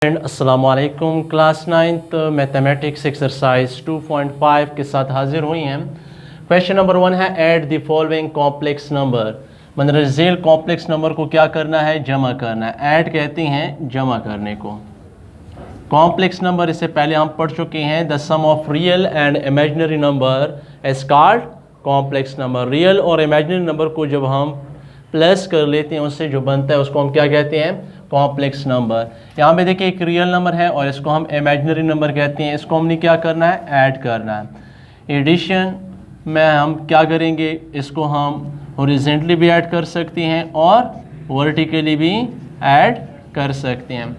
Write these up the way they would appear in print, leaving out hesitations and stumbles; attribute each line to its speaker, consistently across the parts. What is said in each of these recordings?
Speaker 1: अस्सलाम वालेकुम। Class 9th mathematics exercise 2.5 के साथ हाजिर हुई हैं। क्वेश्चन नंबर 1 है add the following complex number. मतलब झेल कॉम्प्लेक्स नंबर को क्या करना है, जमा करना है। ऐड कहते हैं जमा करने को। कॉम्प्लेक्स नंबर इससे पहले हम पढ़ चुके हैं। The sum of real and imaginary number is called complex number. Real और इमेजिनरी नंबर को जब हम प्लस कर लेते हैं उससे जो बनता है उसको हम क्या कहते हैं, कॉम्प्लेक्स नंबर। यहाँ पे देखिए एक रियल नंबर है और इसको हम इमेजिनरी नंबर कहते हैं। इसको हमने क्या करना है, ऐड करना है। एडिशन में हम क्या करेंगे, इसको हम हॉरिजॉन्टली भी ऐड कर सकते हैं और वर्टिकली भी ऐड कर सकते हैं।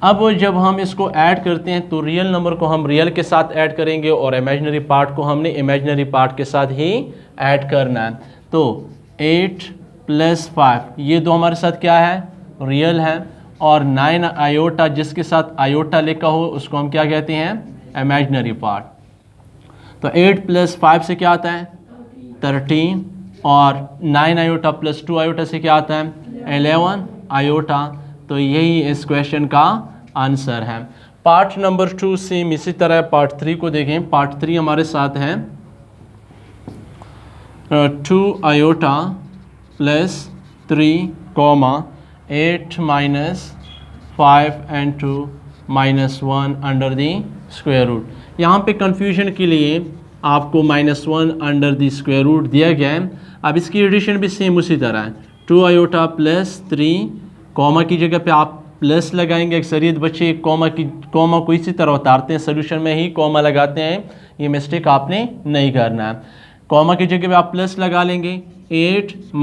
Speaker 1: अब जब हम इसको ऐड करते हैं तो रियल नंबर को हम रियल के साथ ऐड करेंगे और इमेजिनरी पार्ट को हमने इमेजिनरी पार्ट के साथ ही ऐड करना है। तो 8 + 5 ये दो हमारे साथ क्या है, रियल है। और 9 आयोटा जिसके साथ आयोटा लिखा हो उसको हम क्या कहते हैं, इमेजिनरी पार्ट। तो 8 + 5 से क्या आता है 13 और 9 आयोटा + 2 आयोटा से क्या आता है 11 आयोटा। तो यही इस क्वेश्चन का आंसर है। पार्ट नंबर 2 सेम इसी तरह पार्ट 3 को देखें। पार्ट 3 हमारे साथ है 2 iota + 3, 8 - 5 and 2 - 1 under the square root. यहाँ पे कंफ्यूजन के लिए आपको -1 अंडर दी स्क्वायर रूट दिया गया है। अब इसकी एडिशन भी सेम उसी तरह है। 2 आयोटा + 3, कॉमा की जगह पे आप प्लस लगाएंगे। अक्सरियत बच्चे कॉमा को इसी तरह उतारते हैं, सोल्यूशन में ही कॉमा लगाते हैं। ये मिस्टेक आपने नहीं करना है। कॉमा की जगह पे आप प्लस लगा लेंगे। 8 -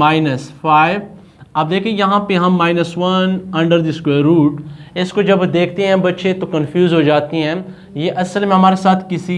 Speaker 1: 5। अब देखिए यहाँ पे हम -1 अंडर द स्क्वायर रूट, इसको जब देखते हैं बच्चे तो कंफ्यूज हो जाती हैं। ये असल में हमारे साथ किसी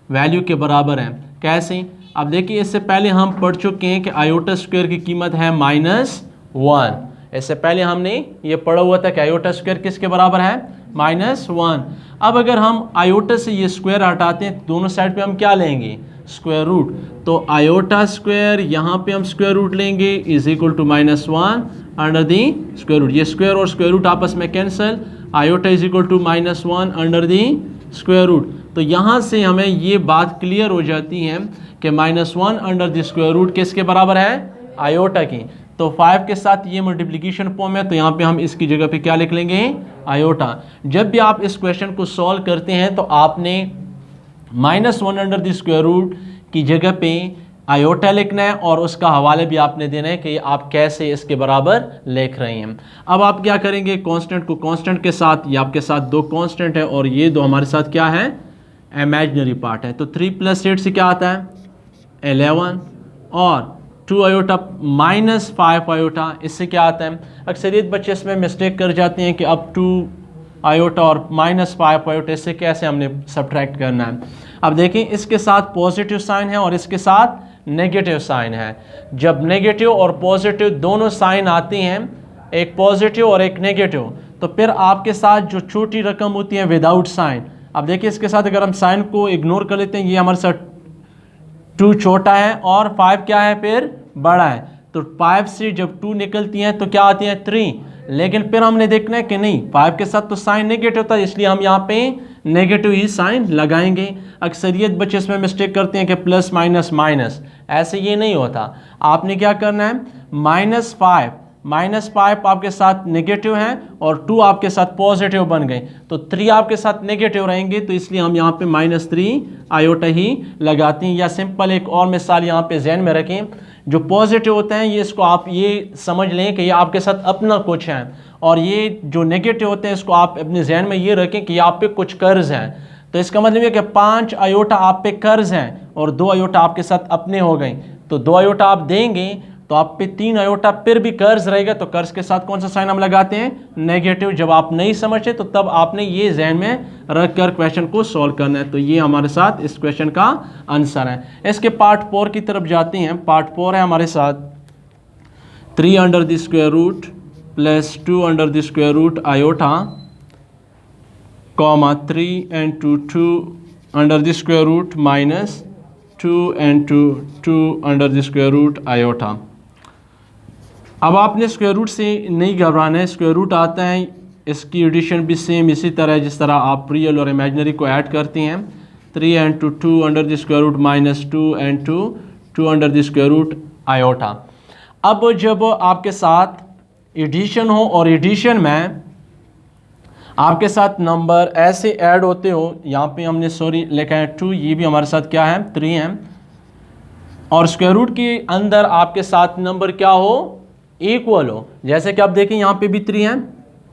Speaker 1: वैल्यू के बराबर है। कैसे, अब देखिए इससे पहले हम पढ़ चुके हैं कि आयोटा स्क्वायर की कीमत है -1। इससे पहले हमने ये पढ़ा हुआ था कि आयोटा स्क्वायर किसके बराबर है, -1। अब अगर हम आयोटा से ये स्क्वायर हटाते हैं तो दोनों साइड पे हम क्या लेंगे, स्क्वायर रूट। तो आयोटा स्क्वायर यहाँ पे हम स्क्वायर रूट लेंगे is equal to -1 under the square root. ये स्क्वायर और स्क्वायर रूट आपस में cancel. Iota is equal to -1 under the square root. तो यहाँ से हमें ये बात क्लियर हो जाती है कि -1 अंडर दी स्क्वायर रूट किसके बराबर है, आयोटा की। तो 5 के साथ ये मल्टीप्लिकेशन फॉर्म है तो यहाँ पे हम इसकी जगह पे क्या लिख लेंगे, आयोटा। जब भी आप इस क्वेश्चन को सॉल्व करते हैं तो आपने -1 अंडर द स्क्वायर रूट की जगह पे आयोटा लिखना है और उसका हवाला भी आपने देना है कि आप कैसे इसके बराबर लिख रहे हैं। अब आप क्या करेंगे, कांस्टेंट को कांस्टेंट के साथ, ये आपके साथ दो कांस्टेंट है और ये दो हमारे साथ क्या है, इमेजिनरी पार्ट है। तो 3 + 8 से क्या आता है 11 और 2 आयोटा -5 आयोटा इससे क्या आता है। अक्सरियत बच्चे इसमें मिस्टेक कर जाते हैं कि अब 2 आयोटा और -5 आयोटा इससे कैसे हमने सब्ट्रैक्ट करना है। अब देखें इसके साथ पॉजिटिव साइन है और इसके साथ नेगेटिव साइन है। जब नेगेटिव और पॉजिटिव दोनों साइन आते हैं, एक पॉजिटिव और एक नेगेटिव, तो फिर आपके साथ जो छोटी रकम होती है विदाउट साइन। अब देखिए इसके साथ अगर हम साइन को इग्नोर कर लेते हैं, ये हमारे साथ 2 छोटा है और 5 क्या है फिर बड़ा है। तो 5 से जब 2 निकलती हैं तो क्या आती है 3। लेकिन फिर हमने देखना है कि नहीं, 5 के साथ तो साइन नेगेटिव था इसलिए हम यहाँ पे नेगेटिव ही साइन लगाएंगे। अक्सरियत बच्चे इसमें मिस्टेक करते हैं कि प्लस माइनस माइनस, ऐसे ये नहीं होता। आपने क्या करना है, -5 आपके साथ नेगेटिव हैं और 2 आपके साथ पॉजिटिव बन गए, तो 3 आपके साथ नेगेटिव रहेंगे तो इसलिए हम यहाँ पे -3 आयोटा ही लगाते हैं। या सिंपल एक और मिसाल यहाँ पे जहन में रखें, जो पॉजिटिव होते हैं ये इसको आप ये समझ लें कि ये आपके साथ अपना कुछ है, और ये जो नेगेटिव होते हैं इसको आप अपने जहन में ये रखें कि आप पे कुछ कर्ज हैं। तो इसका मतलब ये कि 5 आयोटा आप पे कर्ज हैं और 2 आयोटा आपके साथ अपने हो गए। तो 2 आयोटा आप देंगे तो आप पे 3 आयोटा फिर भी कर्ज रहेगा। तो कर्ज के साथ कौन सा साइन हम लगाते हैं, नेगेटिव। जब आप नहीं समझते तो तब आपने ये जहन में रख कर क्वेश्चन को सॉल्व करना है। तो ये हमारे साथ इस क्वेश्चन का आंसर है। इसके पार्ट 4 की तरफ जाते हैं। पार्ट 4 है हमारे साथ 3 under the square root + 2 under the square root iota, 3 and 2 under the square root -2 and 2 under the square root iota. अब आपने स्क्वायर रूट से नहीं घबराना है। स्क्वायर रूट आता है इसकी एडिशन भी सेम इसी तरह जिस तरह आप रियल और इमेजनरी को ऐड करते हैं। 3 and 2 under the square root minus 2 and 2 under the square root iota. अब जब आपके साथ एडिशन हो और एडिशन में आपके साथ नंबर ऐसे ऐड होते हो, यहाँ पे हमने सॉरी लिखा है 2, ये भी हमारे साथ क्या है 3 है, और स्क्वायर रूट के अंदर आपके साथ नंबर क्या हो इक्वल हो। जैसे कि आप देखें यहाँ पे भी 3 है,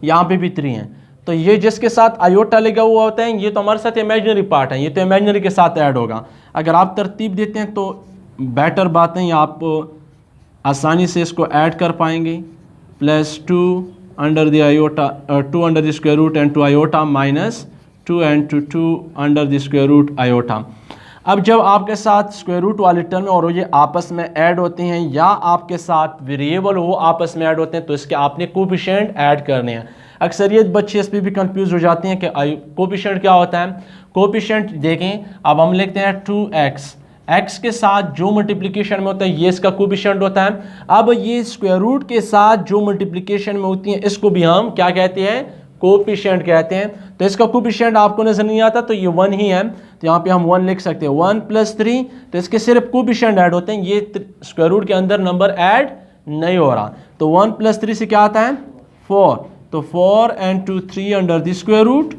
Speaker 1: यहाँ पे भी 3 है, तो ये जिसके साथ आयोटा लगा हुआ होता है ये तो हमारे साथ इमेजिनरी पार्ट है, ये तो इमेजिनरी के साथ ऐड होगा। अगर आप तरतीब देते हैं तो बेटर बात है, आप आसानी से इसको ऐड कर पाएंगे। Plus 2 under the iota 2 under the square root and 2 iota minus 2 and 2 under the square root iota. अब जब आपके साथ स्क्वायर रूट वाले टर्म और ये आपस में ऐड होते हैं या आपके साथ वेरिएबल हो आपस में ऐड होते हैं तो इसके आपने कोफिशिएंट ऐड करने हैं। अक्सरियत बच्चे इस पर भी कंफ्यूज हो जाते हैं कि कोफिशिएंट क्या होता है। कोफिशिएंट देखें, अब हम लिखते हैं 2x, x के साथ जो मल्टीप्लिकेशन में होता है ये इसका कोफिशिएंट होता है। अब ये स्क्वायर रूट के साथ जो मल्टीप्लिकेशन में होती है इसको भी हम क्या कहते हैं कोफिशिएंट कहते हैं। तो इसका कोफिशिएंट आपको नजर नहीं आता तो ये 1 ही है, तो यहाँ पे हम 1 लिख सकते हैं। 1 + 3, तो इसके सिर्फ कोफिशिएंट ऐड होते हैं, ये स्क्वायर रूट के अंदर नंबर ऐड नहीं हो रहा। तो 1 + 3 से क्या आता है 4, तो 4 and 2 3 under the square root.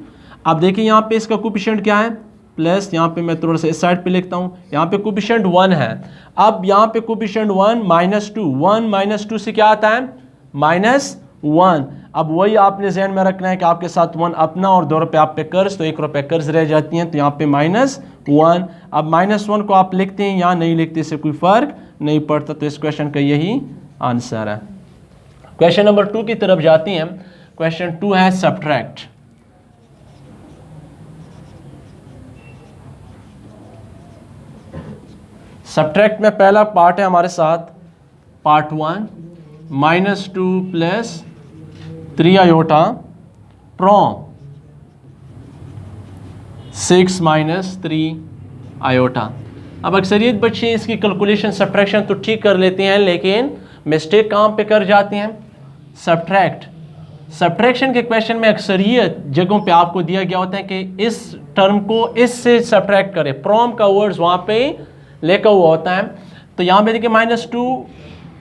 Speaker 1: अब देखिए यहाँ पे इसका कोफिशिएंट क्या है प्लस, यहाँ पे मैं थोड़ा सा इस साइड पे लिखता हूँ, यहाँ पे कोफिशिएंट 1 है। अब यहाँ पे कोफिशिएंट 1 -2, 1 - 2 से क्या आता है -1। अब वही आपने ज़हन में रखना है कि आपके साथ 1 अपना और 2 रुपये आप पे कर्ज, तो 1 रुपये कर्ज रह जाती हैं, तो यहाँ पे -1। अब -1 को आप लिखते हैं या नहीं लिखते इससे कोई फ़र्क नहीं पड़ता, तो इस क्वेश्चन का यही आंसर है। क्वेश्चन नंबर 2 की तरफ जाती हैं। क्वेश्चन 2 है सब्ट्रैक्ट। सब्ट्रैक्ट में पहला पार्ट है हमारे साथ पार्ट 1, -2 + 3 आयोटा फ्रॉम 6 - 3 आयोटा। अब अक्सरियत बच्चे इसकी कैलकुलेशन सब्ट्रैक्शन तो ठीक कर लेते हैं लेकिन मिस्टेक कहाँ पे कर जाते हैं सब्ट्रैक्शन के क्वेश्चन में अक्सरियत जगहों पे आपको दिया गया होता है कि इस टर्म को इससे सब्ट्रैक्ट करें, फ्रॉम का वर्ड्स वहाँ पे लेकर हुआ होता है। तो यहाँ पे देखिए -2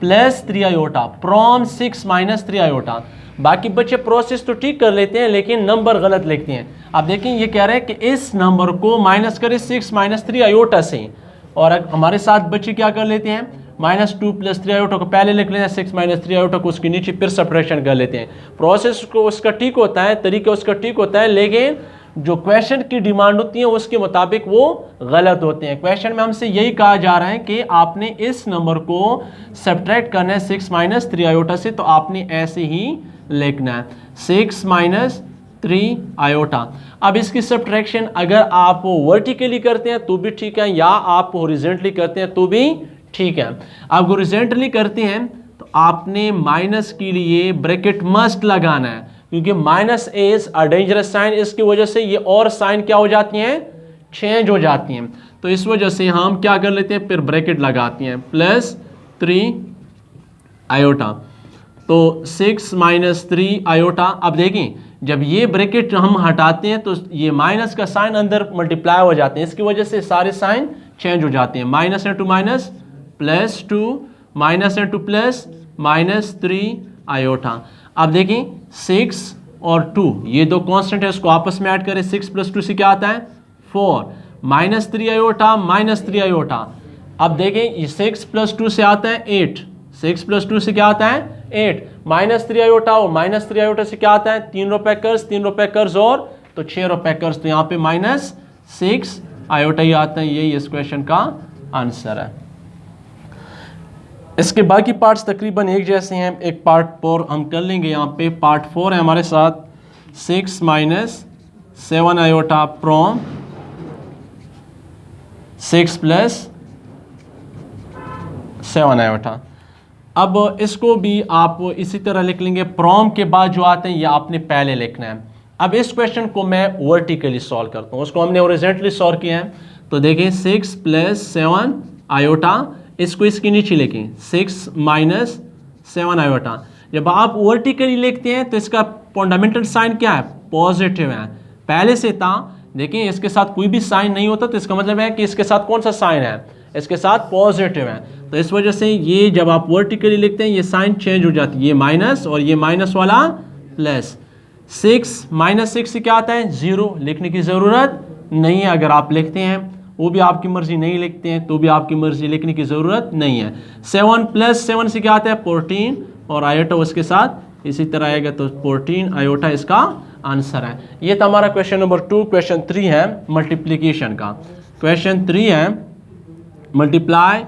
Speaker 1: + 3 आयोटा फ्रॉम 6 - 3 आयोटा। बाकी बच्चे प्रोसेस तो ठीक कर लेते हैं लेकिन नंबर गलत लिखते हैं। अब देखिए ये कह रहे हैं कि इस नंबर को माइनस करें 6 - 3 आयोटा से, और हमारे साथ बच्चे क्या कर लेते हैं -2 + 3 आयोटा को पहले लिख लेते हैं, 6 - 3 आयोटा को उसके नीचे फिर सब्ट्रैक्शन कर लेते हैं। प्रोसेस को उसका ठीक होता है, तरीका उसका ठीक होता है, लेकिन जो क्वेश्चन की डिमांड होती है उसके मुताबिक वो गलत होते हैं। क्वेश्चन में हमसे यही कहा जा रहा है कि आपने इस नंबर को सब्ट्रैक्ट करना है 6 - 3 आयोटा से, तो आपने ऐसे ही लिखना है 6 - 3 आयोटा। अब इसकी सब्ट्रैक्शन अगर आप वर्टिकली करते हैं तो भी ठीक है, या आप हॉरिजॉन्टली करते हैं तो भी ठीक है। अब हॉरिजॉन्टली करते हैं तो आपने माइनस के लिए ब्रैकेट मस्ट लगाना है, क्योंकि minus is a dangerous sign, इसकी वजह से ये और साइन क्या हो जाती हैं चेंज हो जाती हैं। तो इस वजह से हम क्या कर लेते हैं फिर ब्रैकेट लगाते हैं +3 आयोटा, तो 6 - 3 आयोटा। अब देखें जब ये ब्रैकेट हम हटाते हैं तो ये माइनस का साइन अंदर मल्टीप्लाई हो जाते हैं, इसकी वजह से सारे साइन चेंज हो जाते हैं। -2 +2 -2 +3 आयोटा। अब देखें 6 और 2 ये दो कांस्टेंट है, उसको आपस में ऐड करें, 6 + 2 से क्या आता है 4 -3 आयोटा -3 आयोटा। अब देखें ये 6 + 2 से आता है 8, 6 + 2 से क्या आता है 8, -3 आयोटा और -3 आयोटा से क्या आता है 3 रुपये कर्ज, 3 रुपये कर्ज और तो 6 रुपये कर्ज, तो यहाँ पे -6 आयोटा ही आता है। यही इस क्वेश्चन का आंसर है। इसके बाकी पार्ट्स तकरीबन एक जैसे हैं, एक पार्ट 4 हम कर लेंगे। यहाँ पे पार्ट 4 है हमारे साथ 6 - 7 आयोटा फ्रॉम 6 + 7 आयोटा। अब इसको भी आप इसी तरह लिख लेंगे, फ्रॉम के बाद जो आते हैं ये आपने पहले लिखना है। अब इस क्वेश्चन को मैं वर्टिकली सॉल्व करता हूँ, उसको हमने हॉरिजॉन्टली सॉल्व किया है। तो देखिए 6 + 7 आयोटा, इसको इसके नीचे लिखें 6 - 7 आयोटा। जब आप वर्टिकली लिखते हैं तो इसका फंडामेंटल साइन क्या है, पॉजिटिव है, पहले से था। देखिए इसके साथ कोई भी साइन नहीं होता तो इसका मतलब है कि इसके साथ कौन सा साइन है, इसके साथ पॉजिटिव है। तो इस वजह से ये जब आप वर्टिकली लिखते हैं ये साइन चेंज हो जाती है, ये माइनस और ये माइनस वाला प्लस। 6 माइनस 6 से क्या आता है, 0, लिखने की ज़रूरत नहीं है। अगर आप लिखते हैं वो भी आपकी मर्जी, नहीं लिखते हैं तो भी आपकी मर्जी, लिखने की ज़रूरत नहीं है। 7 प्लस 7 से क्या आता है, 14 और आयोटा उसके साथ इसी तरह आएगा, तो 14 आयोटा इसका आंसर है। ये था हमारा क्वेश्चन नंबर 2। क्वेश्चन 3 है मल्टीप्लिकेशन का। क्वेश्चन 3 है multiply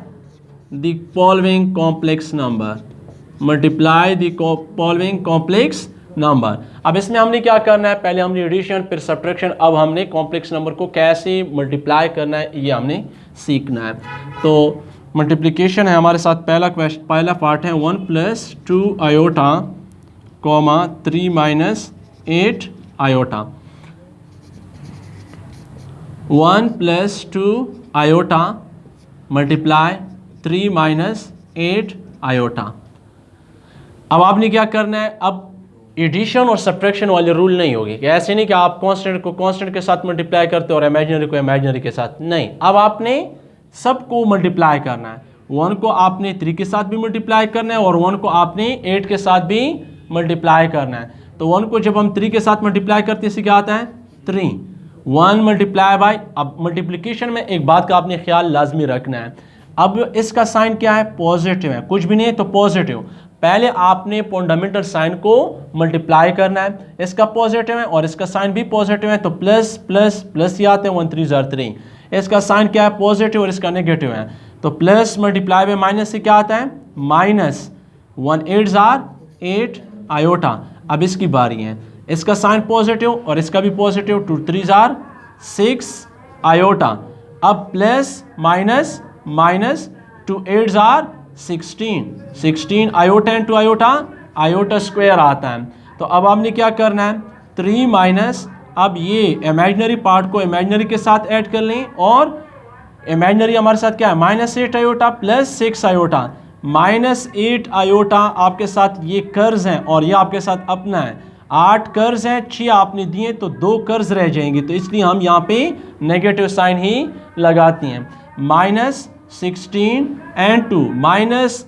Speaker 1: the following complex number, multiply the following complex number. अब इसमें हमने क्या करना है, पहले हमने एडिशन फिर सब्ट्रैक्शन, अब हमने कॉम्प्लेक्स नंबर को कैसे मल्टीप्लाई करना है ये हमने सीखना है। तो मल्टीप्लिकेशन है हमारे साथ पहला पार्ट है 1 plus 2 iota comma 3 minus 8 iota. 1 plus 2 iota multiply 3 minus 8 iota. अब आपने क्या करना है, अब एडिशन और सब्ट्रैक्शन वाले रूल नहीं होगी कि ऐसे नहीं कि आप कांस्टेंट को कांस्टेंट के साथ मल्टीप्लाई करते हो और इमेजिनरी को इमेजिनरी के साथ, नहीं। अब आपने सबको मल्टीप्लाई करना है। 1 को आपने 3 के साथ भी मल्टीप्लाई करना है और 1 को आपने 8 के साथ भी मल्टीप्लाई करना है। तो 1 को जब हम 3 के साथ मल्टीप्लाई करते हैं, इसे क्या आता है 3, 1 मल्टीप्लाई बाय। अब मल्टीप्लिकेशन में एक बात का आपने ख्याल लाजमी रखना है, अब इसका साइन क्या है, पॉजिटिव है, कुछ भी नहीं है तो पॉजिटिव। पहले आपने फंडामेंटल साइन को मल्टीप्लाई करना है, इसका पॉजिटिव है और इसका साइन भी पॉजिटिव है, तो प्लस प्लस प्लस ही आते हैं, 1 3 जार 3। इसका साइन क्या है, पॉजिटिव और इसका नेगेटिव है, तो प्लस मल्टीप्लाई बाय माइनस से क्या आता है, माइनस। 1 8 jar 8 iota. अब इसकी बारी है, इसका साइन पॉजिटिव और इसका भी पॉजिटिव, 2 3 जार 6 आयोटा। अब plus minus minus, 2 8 jar 16 iota and 2 iota, iota square आता है। तो अब आपने क्या करना है, 3 माइनस, अब ये इमेजिनरी पार्ट को इमेजिनरी के साथ ऐड कर लें और इमेजिनरी हमारे साथ क्या है, minus 8 iota plus 6 iota. Minus 8 iota आपके साथ ये कर्ज हैं और ये आपके साथ अपना है, 8 कर्ज हैं, 6 आपने दिए तो 2 कर्ज रह जाएंगे, तो इसलिए हम यहाँ पे नेगेटिव साइन ही लगाती हैं। Minus 16 and 2 minus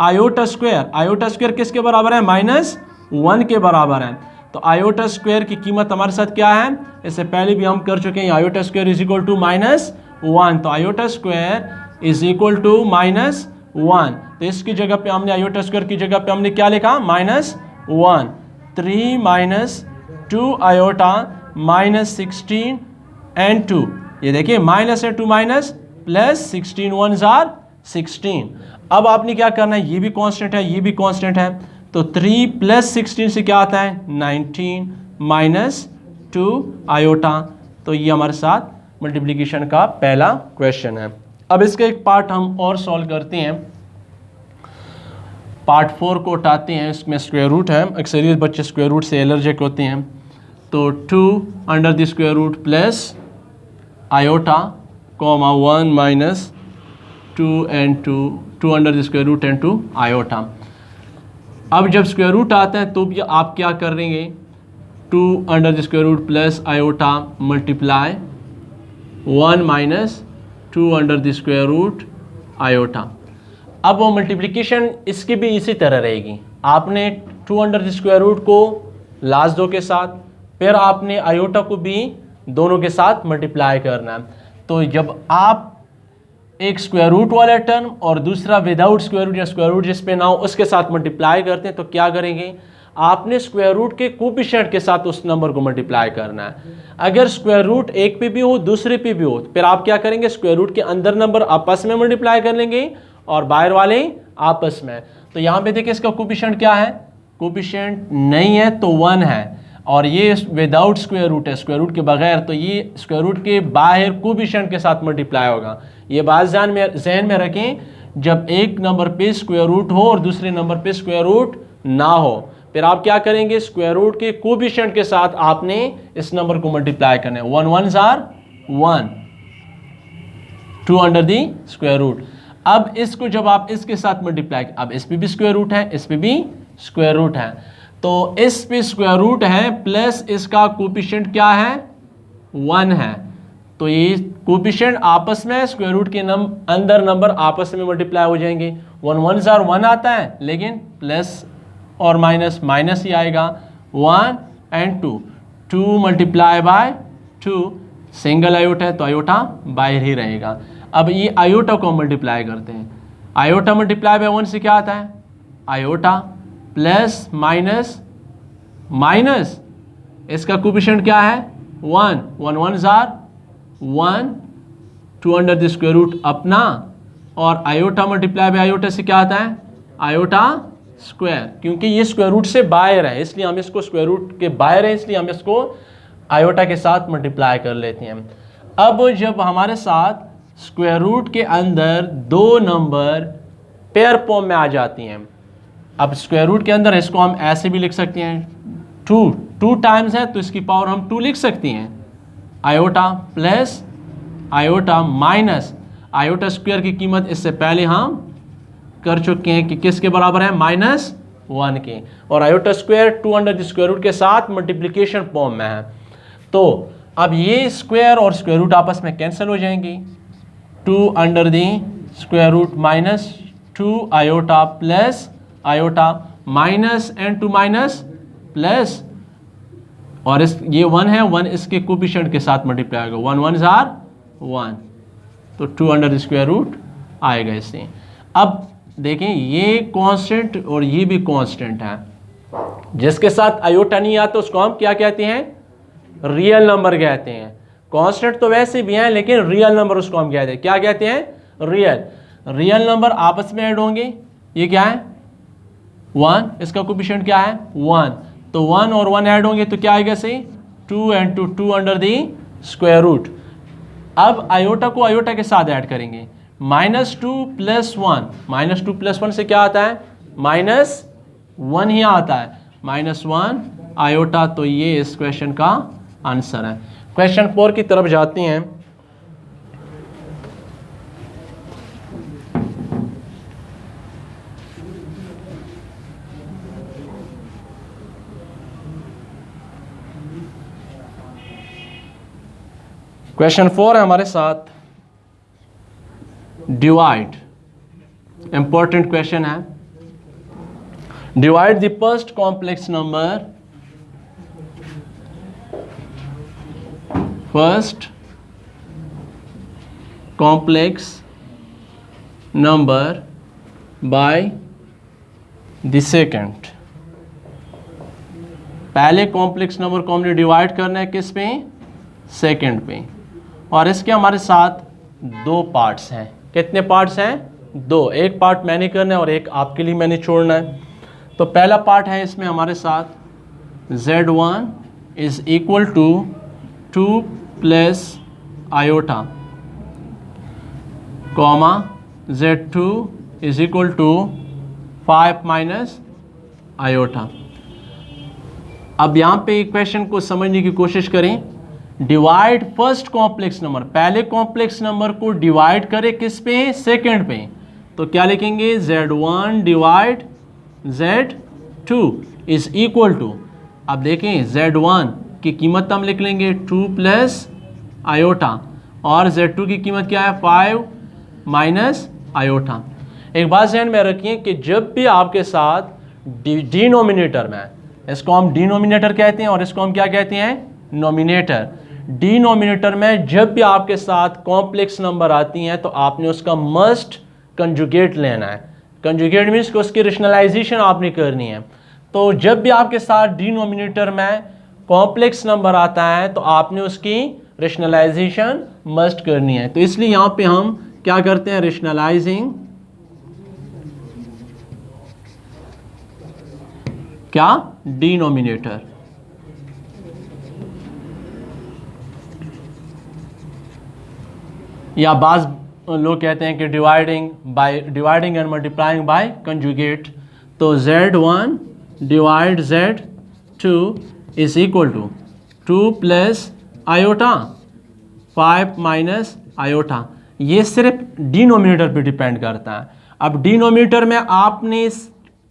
Speaker 1: iota square, iota square किसके बराबर है, -1 के बराबर है। तो आयोटा स्क्वायर की कीमत हमारे साथ क्या है, इससे पहले भी हम कर चुके हैं, iota square is equal to -1। तो iota square is equal to -1, तो इसकी जगह पे हमने आयोटा स्क्वायर की जगह पे हमने क्या लिखा, -1। 3 माइनस 2 आयोटा -16 एंड 2, ये देखिए माइनस है 2 माइनस प्लस 16 1 जार 16। अब आपने क्या करना है, ये भी कांस्टेंट है ये भी कांस्टेंट है, तो 3 प्लस 16 से क्या आता है, 19 माइनस 2 आयोटा। तो ये हमारे साथ मल्टीप्लिकेशन का पहला क्वेश्चन है। अब इसका एक पार्ट हम और सॉल्व करते हैं, पार्ट 4 को उठाते हैं, इसमें स्क्वायर रूट है, अक्सरियत बच्चे स्क्वायर रूट से एलर्जिक होते हैं। तो 2 under the square root plus iota comma 1 minus 2 and 2 under the square root and 2 iota. अब जब स्क्वायर रूट आता है तो भी आप क्या करेंगे, 2 under the square root plus iota multiply 1 minus 2 under the square root iota. अब वो मल्टीप्लिकेशन इसकी भी इसी तरह रहेगी, आपने 2 अंडर द स्क्वायर रूट को लास्ट 2 के साथ, फिर आपने आयोटा को भी दोनों के साथ मल्टीप्लाई करना है। तो जब आप एक स्क्वायर रूट वाला टर्म और दूसरा विदाउट स्क्वायर रूट या स्क्वायर रूट जिस पे ना हो उसके साथ मल्टीप्लाई करते हैं, तो क्या करेंगे, आपने स्क्वायर रूट के कोएफिशिएंट के साथ उस नंबर को मल्टीप्लाई करना है। अगर स्क्वायर रूट एक पे भी हो दूसरे पे भी हो, फिर आप क्या करेंगे, स्क्वायर रूट के अंदर नंबर आपस में मल्टीप्लाई कर लेंगे और बाहर वाले आपस में। तो यहाँ पे देखिए इसका कोएफिशिएंट क्या है, कोएफिशिएंट नहीं है तो 1 है, और ये विदाउट स्क्वायर रूट है, स्क्वायर रूट के बगैर, तो ये स्क्वायर रूट के बाहर कोएफिशिएंट के साथ मल्टीप्लाई होगा। ये बात जहन में रखें, जब एक नंबर पे स्क्वायर रूट हो और दूसरे नंबर पे स्क्वायर रूट ना हो, फिर आप क्या करेंगे, स्क्वायर रूट के कोएफिशिएंट के साथ आपने इस नंबर को मल्टीप्लाई करना है। 1 1 जार 1, 2 अंडर दी स्क्वायर रूट। अब इसको जब आप इसके साथ मल्टीप्लाई, अब इस पे भी स्क्वायर रूट है इस पे भी स्क्वायर रूट है, तो इस पे स्क्वायर रूट है प्लस इसका कोफिशिएंट क्या है 1 है, तो ये कोफिशिएंट आपस में स्क्वायर रूट के अंदर नंबर आपस में मल्टीप्लाई हो जाएंगे। 1 1 जार 1 आता है, लेकिन प्लस और माइनस माइनस ही आएगा। 1 and 2 2 multiply by 2 single iota है तो आयोटा बाहर ही रहेगा। अब ये आयोटा को मल्टीप्लाई करते हैं। आयोटा मल्टीप्लाई बाय 1 से क्या आता है आयोटा प्लस माइनस माइनस इसका कोफिशिएंट क्या है 1 1 1 जार 1 2 अंडर द स्क्वायर रूट अपना, और आयोटा मल्टीप्लाई बाय आयोटा से क्या आता है आयोटा स्क्वायर, क्योंकि ये स्क्वायर रूट से बाहर है इसलिए हम इसको स्क्वायर रूट के बाहर है इसलिए हम इसको आयोटा के साथ मल्टीप्लाई कर लेते हैं। अब जब हमारे साथ स्क्वायर रूट के अंदर दो नंबर पेयर फॉर्म में आ जाती हैं, अब स्क्वायर रूट के अंदर इसको हम ऐसे भी लिख सकते हैं 2 टाइम्स है तो इसकी पावर हम 2 लिख सकते हैं, iota plus iota minus iota square की कीमत इससे पहले हम कर चुके हैं कि किसके बराबर है -1 के, और iota square 2 under the square root के साथ मल्टीप्लिकेशन फॉर्म में है। तो अब ये स्क्वायर और स्क्वायर रूट आपस में कैंसिल हो जाएंगी। 2 under the square root -2 iota plus iota minus and 2 minus plus, और इस ये 1 है 1 इसके कोफिशिएंट के साथ मल्टीप्लाई होगा 1 1 जार 1 तो 2 अंडर द स्क्वायर रूट आएगा इससे। अब देखें ये कांस्टेंट और ये भी कांस्टेंट है, जिसके साथ आयोटा नहीं आता उसको हम क्या कहते हैं रियल नंबर कहते हैं। कांस्टेंट तो वैसे भी हैं लेकिन रियल नंबर उसको हम कहते हैं, क्या कहते हैं रियल नंबर आपस में ऐड होंगे। ये क्या है 1, इसका कोफिशिएंट क्या है 1, तो 1 और 1 ऐड होंगे तो क्या आएगा सही 2 and 2 under the square root. अब आयोटा को आयोटा के साथ ऐड करेंगे -2 + 1 -2 + 1 से क्या आता है -1 ही आता है -1 आयोटा। तो ये इस क्वेश्चन का आंसर है। क्वेश्चन 4 की तरफ जाते हैं। क्वेश्चन 4 है हमारे साथ डिवाइड, इंपॉर्टेंट क्वेश्चन है। Divide the first complex number by the second. पहले कॉम्प्लेक्स नंबर को हमने डिवाइड करना है किस पे सेकंड पे, और इसके हमारे साथ 2 पार्ट्स हैं। कितने पार्ट्स हैं 2, एक पार्ट मैंने करना है और एक आपके लिए मैंने छोड़ना है। तो पहला पार्ट है इसमें हमारे साथ Z1 = 2 + iota comma Z2 = 5 - iota. अब यहाँ पे क्वेश्चन को समझने की कोशिश करें। डिवाइड फर्स्ट कॉम्प्लेक्स नंबर, पहले कॉम्प्लेक्स नंबर को डिवाइड करें किस पे सेकंड पे, तो क्या लिखेंगे Z1 / Z2 = अब देखें Z1 की कीमत हम लिख लेंगे 2 + आयोटा, और Z2 की कीमत क्या है 5 - आयोटा। एक बात ध्यान में रखिए कि जब भी आपके साथ डिनोमिनेटर में, इसको हम डिनोमिनेटर कहते हैं और इसको हम क्या कहते हैं नोमिनेटर। डिनोमिनेटर में जब भी आपके साथ कॉम्प्लेक्स नंबर आती हैं तो आपने उसका मस्ट कंजुगेट लेना है। कंजुगेट मीन्स कि उसकी रेशनलाइजेशन आपने करनी है। तो जब भी आपके साथ डिनोमिनेटर में कॉम्प्लेक्स नंबर आता है तो आपने उसकी रेशनलाइजेशन मस्ट करनी है। तो इसलिए यहाँ पे हम क्या करते हैं रेशनलाइजिंग क्या डिनोमिनेटर। या बाज लोग कहते हैं कि dividing and multiplying by conjugate. तो Z1 / Z2 = 2 + आयोटा 5 - आयोटा। ये सिर्फ डिनोमिनेटर पे डिपेंड करता है। अब डिनोमिनेटर में आपने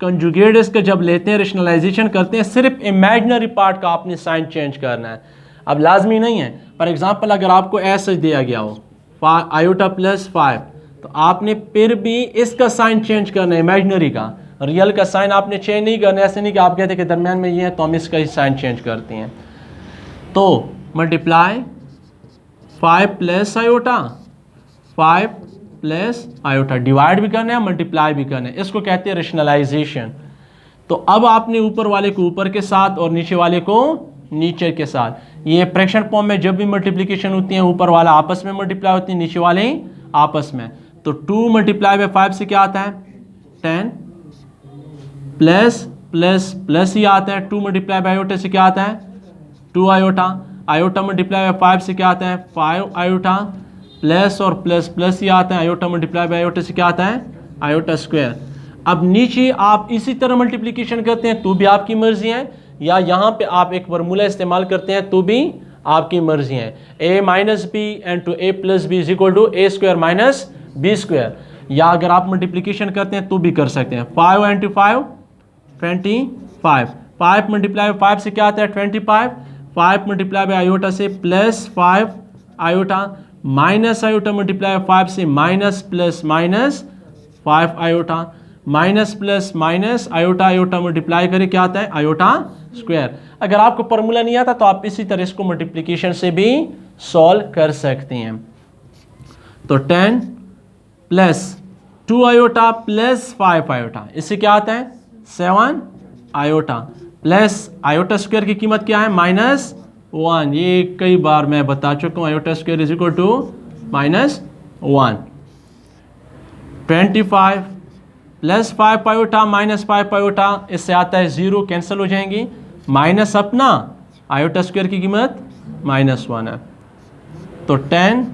Speaker 1: कंजुगेट इसका जब लेते हैं, रेशनलाइजेशन करते हैं, सिर्फ इमेजिनरी पार्ट का आपने साइन चेंज करना है। अब लाजमी नहीं है, फॉर एग्जांपल अगर आपको ऐसा दिया गया हो आयोटा प्लस 5, तो आपने फिर भी इसका साइन चेंज करना है, इमेजिनरी का। रियल का साइन आपने चेंज नहीं करना है। ऐसे नहीं कि आप कहते हैं कि दरमियान में ये है तो हम इसका ही साइन चेंज करते हैं। तो multiply 5 plus iota, 5 plus iota, divide भी करना है, मल्टीप्लाई भी करना है। इसको कहते हैं रेशनलाइजेशन। तो अब आपने ऊपर वाले को ऊपर के साथ और नीचे वाले को नीचे के साथ, ये फ्रैक्शन फॉर्म में जब भी मल्टीप्लिकेशन होती है, ऊपर वाला आपस में मल्टीप्लाई होती है, नीचे वाले आपस में। तो 2 मल्टीप्लाई बाय 5 से क्या आता है 10, प्लस प्लस प्लस ही आता है। 2 मल्टीप्लाई बाय आयोटा से क्या आता है 2 आयोटा, आयोटा मल्टीप्लाई बाय 5 से क्या आता है 5 आयोटा, प्लस और प्लस प्लस ही आता है। आयोटा मल्टीप्लाई बाय आयोटा से क्या आता है आयोटा स्क्वायर। अब नीचे आप इसी तरह मल्टीप्लिकेशन करते हैं तो भी आपकी मर्जी है, या यहाँ पे आप एक फार्मूला इस्तेमाल करते हैं तो भी आपकी मर्जी है। a minus B and to a plus B is equal to A square minus B square. या अगर आप मल्टीप्लिकेशन करते हैं तो भी कर सकते हैं। 5 इंटू 5 25, 5 मल्टीप्लाई 5 से क्या आता है 25, 5 मल्टीप्लाई बाय आयोटा से plus 5 iota, minus iota multiply 5 से minus plus minus 5 iota, minus plus minus iota iota multiply करें क्या आता है आयोटा स्क्वायर। अगर आपको फॉर्मूला नहीं आता तो आप इसी तरह इसको मल्टीप्लिकेशन से भी सॉल्व कर सकते हैं। तो 10 प्लस 2 आयोटा प्लस 5 आयोटा, इससे क्या आता है 7 आयोटा, प्लस आयोटा स्क्वायर की कीमत क्या है -1। ये कई बार मैं बता चुका हूँ, iota square is equal to -1। 25 plus 5 iota minus 5 iota, इससे आता है 0, कैंसिल हो जाएंगी। माइनस अपना आयोटा स्क्वायर की कीमत -1 है। तो 10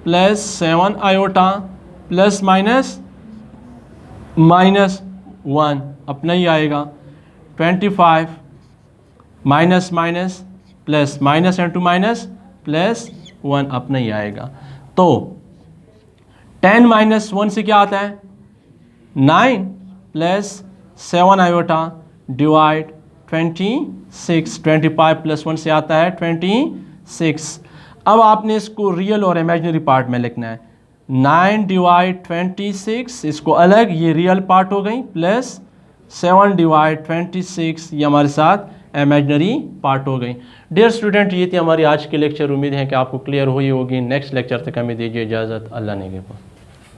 Speaker 1: प्लस 7 आयोटा प्लस माइनस -1 अपना ही आएगा। 25 minus minus plus minus into minus plus 1 अपना ही आएगा। तो 10 माइनस 1 से क्या आता है 9 प्लस 7 आयोटा डिवाइड 26, 25 प्लस 1 से आता है 26। अब आपने इसको रियल और इमेजिनरी पार्ट में लिखना है। 9 डिवाइड 26, इसको अलग, ये रियल पार्ट हो गई, प्लस 7 डिवाइड 26 ये हमारे साथ इमेजिनरी पार्ट हो गई। डियर स्टूडेंट, ये थी हमारी आज की लेक्चर। उम्मीद है कि आपको क्लियर हुई होगी। नेक्स्ट लेक्चर तक हमें दीजिए इजाज़त। अल्लाह ने के पास।